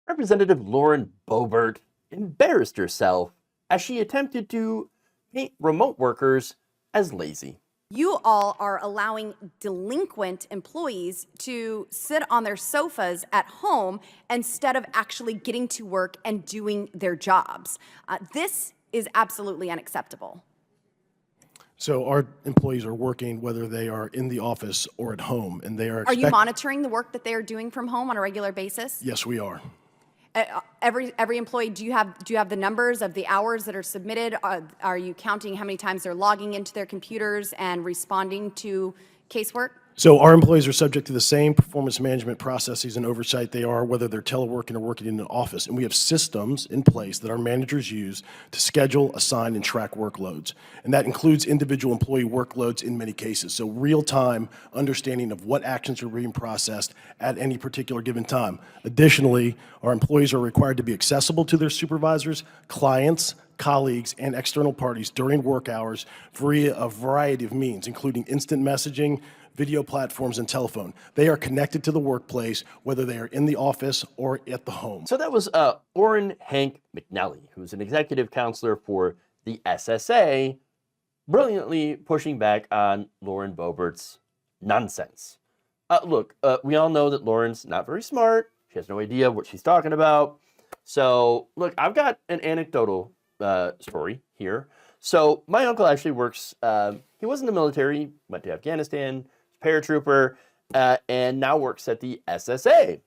Representative Lauren Boebert embarrassed herself as she attempted to paint remote workers as lazy. You all are allowing delinquent employees to sit on their sofas at home instead of actually getting to work and doing their jobs. This is absolutely unacceptable. So our employees are working whether they are in the office or at home, and they are Are you monitoring the work that they are doing from home on a regular basis? Yes, we are. Every employee, do you have the numbers of the hours that are submitted? Are you counting how many times they're logging into their computers and responding to casework? So our employees are subject to the same performance management processes and oversight they are whether they're teleworking or working in an office. And we have systems in place that our managers use to schedule, assign, and track workloads. And that includes individual employee workloads in many cases. So real-time understanding of what actions are being processed at any particular given time. Additionally, our employees are required to be accessible to their supervisors, clients, colleagues, and external parties during work hours via a variety of means, including instant messaging, video platforms, and telephone. They are connected to the workplace, whether they are in the office or at the home. So that was Orrin Hank McNally, who's an executive counselor for the SSA, brilliantly pushing back on Lauren Boebert's nonsense. Look, we all know that Lauren's not very smart. She has no idea what she's talking about. So, look, I've got an anecdotal story here. So my uncle actually works, he was in the military, went to Afghanistan, paratrooper, and now works at the SSA,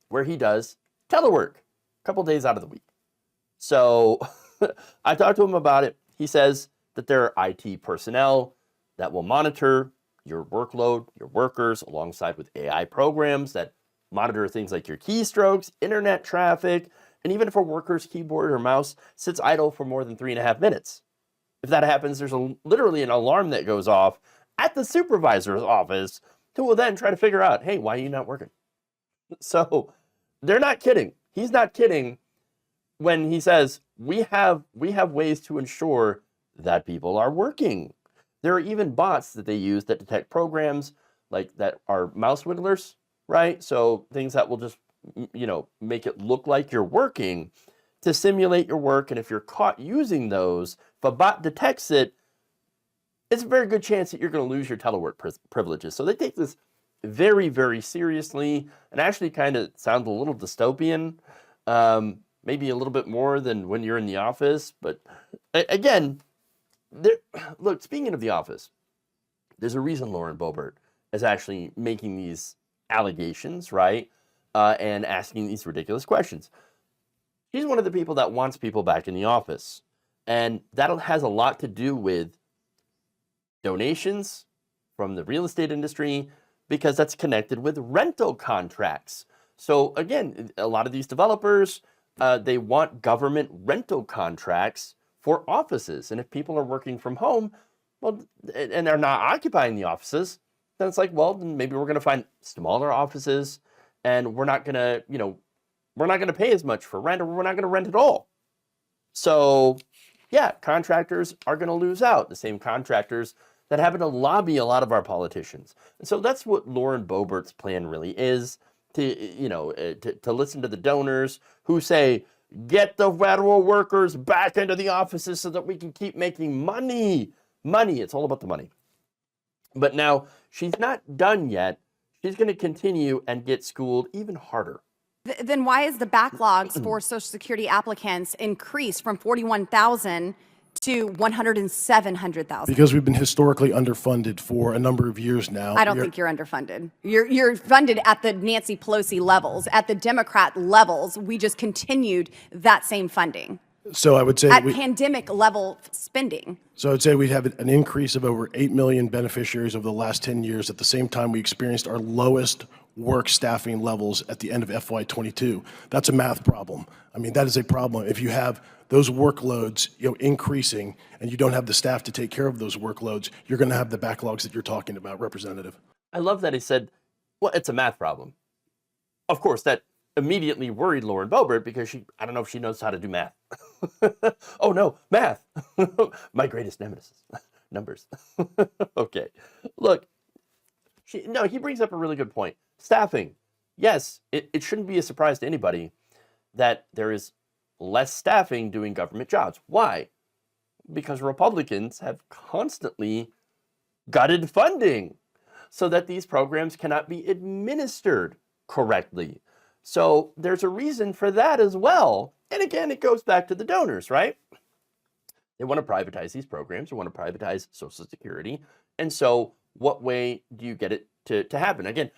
where he does telework a couple days out of the week. So I talked to him about it. He says that there are IT personnel that will monitor your workload, your workers, alongside with AI programs that monitor things like your keystrokes, internet traffic, and even if a worker's keyboard or mouse sits idle for more than 3.5 minutes. If that happens, there's literally an alarm that goes off at the supervisor's office who will then try to figure out, hey, why are you not working? So they're not kidding. He's not kidding when he says, we have ways to ensure that people are working. There are even bots that they use that detect programs like that are mouse wigglers, right? So things that will just, make it look like you're working to simulate your work. And if you're caught using those, if a bot detects it, it's a very good chance that you're going to lose your telework privileges. So they take this very, very seriously, and actually kind of sounds a little dystopian, maybe a little bit more than when you're in the office. But again, look, speaking of the office, there's a reason Lauren Boebert is actually making these allegations, right? And asking these ridiculous questions. She's one of the people that wants people back in the office. And that has a lot to do with donations from the real estate industry, because that's connected with rental contracts. So again, a lot of these developers, they want government rental contracts for offices. And if people are working from home, well, and they're not occupying the offices, then it's like, well, then maybe we're going to find smaller offices, and we're not going to pay as much for rent, or we're not going to rent at all. So yeah, contractors are going to lose out. The same contractors that happen to lobby a lot of our politicians. And so that's what Lauren Boebert's plan really is, to listen to the donors who say, get the federal workers back into the offices so that we can keep making money. Money, it's all about the money. But now she's not done yet. She's going to continue and get schooled even harder. Then why is the backlogs for Social Security applicants increased from 41,000 to 107,000? Because we've been historically underfunded for a number of years now. I don't think you're underfunded. You're funded at the Nancy Pelosi levels. At the Democrat levels, we just continued that same funding. So I would say at pandemic level spending. So I would say we have an increase of over 8 million beneficiaries over the last 10 years. At the same time, we experienced our lowest work staffing levels at the end of FY22. That's a math problem. I mean, that is a problem. If you have those workloads, increasing, and you don't have the staff to take care of those workloads, you're going to have the backlogs that you're talking about, Representative. I love that he said, well, it's a math problem. Of course, that immediately worried Lauren Boebert, because I don't know if she knows how to do math. Oh no, math. My greatest nemesis, numbers. Okay, look, he brings up a really good point. Staffing. yes, it shouldn't be a surprise to anybody that there is less staffing doing government jobs. Why? Because Republicans have constantly gutted funding so that these programs cannot be administered correctly. So there's a reason for that as well. And again, it goes back to the donors, right? They want to privatize these programs, they want to privatize Social Security. And so what way do you get it to happen? Again,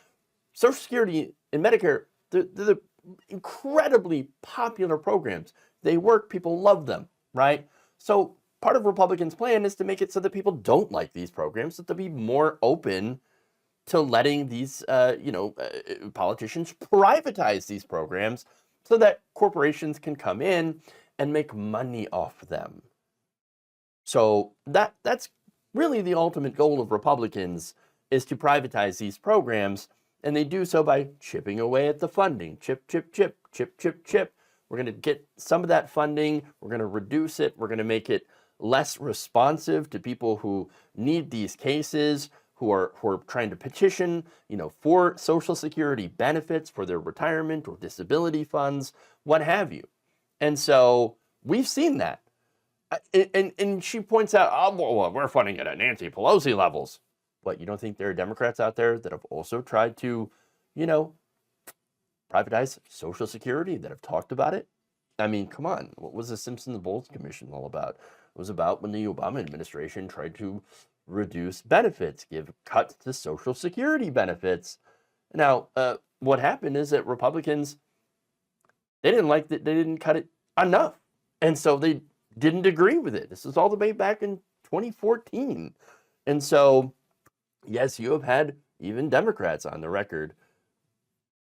Social Security and Medicare, they're the incredibly popular programs. They work, people love them, right? So part of Republicans' plan is to make it so that people don't like these programs, so they'll be more open to letting these, politicians privatize these programs so that corporations can come in and make money off them. So that's really the ultimate goal of Republicans, is to privatize these programs, and they do so by chipping away at the funding. Chip, chip, chip, chip, chip, chip. We're going to get some of that funding, we're going to reduce it, we're going to make it less responsive to people who need these cases, who are trying to petition, for Social Security benefits, for their retirement or disability funds, what have you. And so we've seen that. And she points out, oh, well, we're funding it at Nancy Pelosi levels. But you don't think there are Democrats out there that have also tried to, privatize Social Security, that have talked about it? I mean, come on. What was the Simpson-Bowles Commission all about? It was about when the Obama administration tried to reduce benefits, give cuts to Social Security benefits. Now, what happened is that Republicans, they didn't like that, they didn't cut it enough. And so they didn't agree with it. This was all the way back in 2014. And so, yes, you have had even Democrats on the record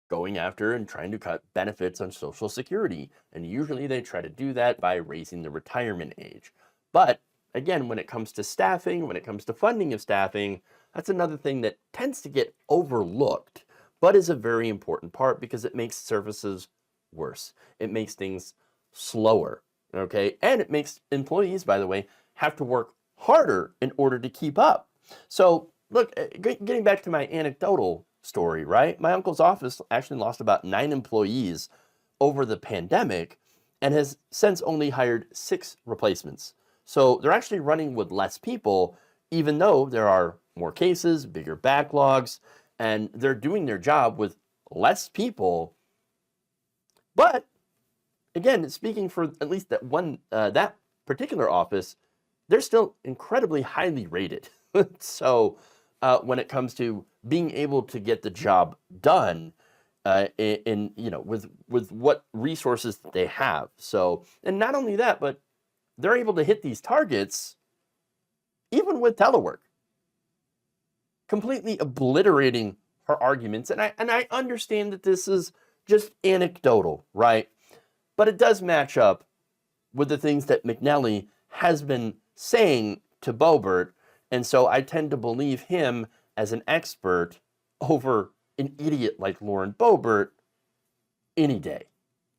going after and trying to cut benefits on Social Security. And usually they try to do that by raising the retirement age. But again, when it comes to staffing, when it comes to funding of staffing, that's another thing that tends to get overlooked, but is a very important part because it makes services worse. It makes things slower, okay? And it makes employees, by the way, have to work harder in order to keep up. So look, getting back to my anecdotal story, right? My uncle's office actually lost about 9 employees over the pandemic and has since only hired 6 replacements. So they're actually running with less people, even though there are more cases, bigger backlogs, and they're doing their job with less people. But again, speaking for at least that particular office, they're still incredibly highly rated. So when it comes to being able to get the job done, with what resources they have. So, and not only that, but they're able to hit these targets even with telework, completely obliterating her arguments. And I understand that this is just anecdotal, right? But it does match up with the things that McNally has been saying to Boebert. And so I tend to believe him as an expert over an idiot like Lauren Boebert any day.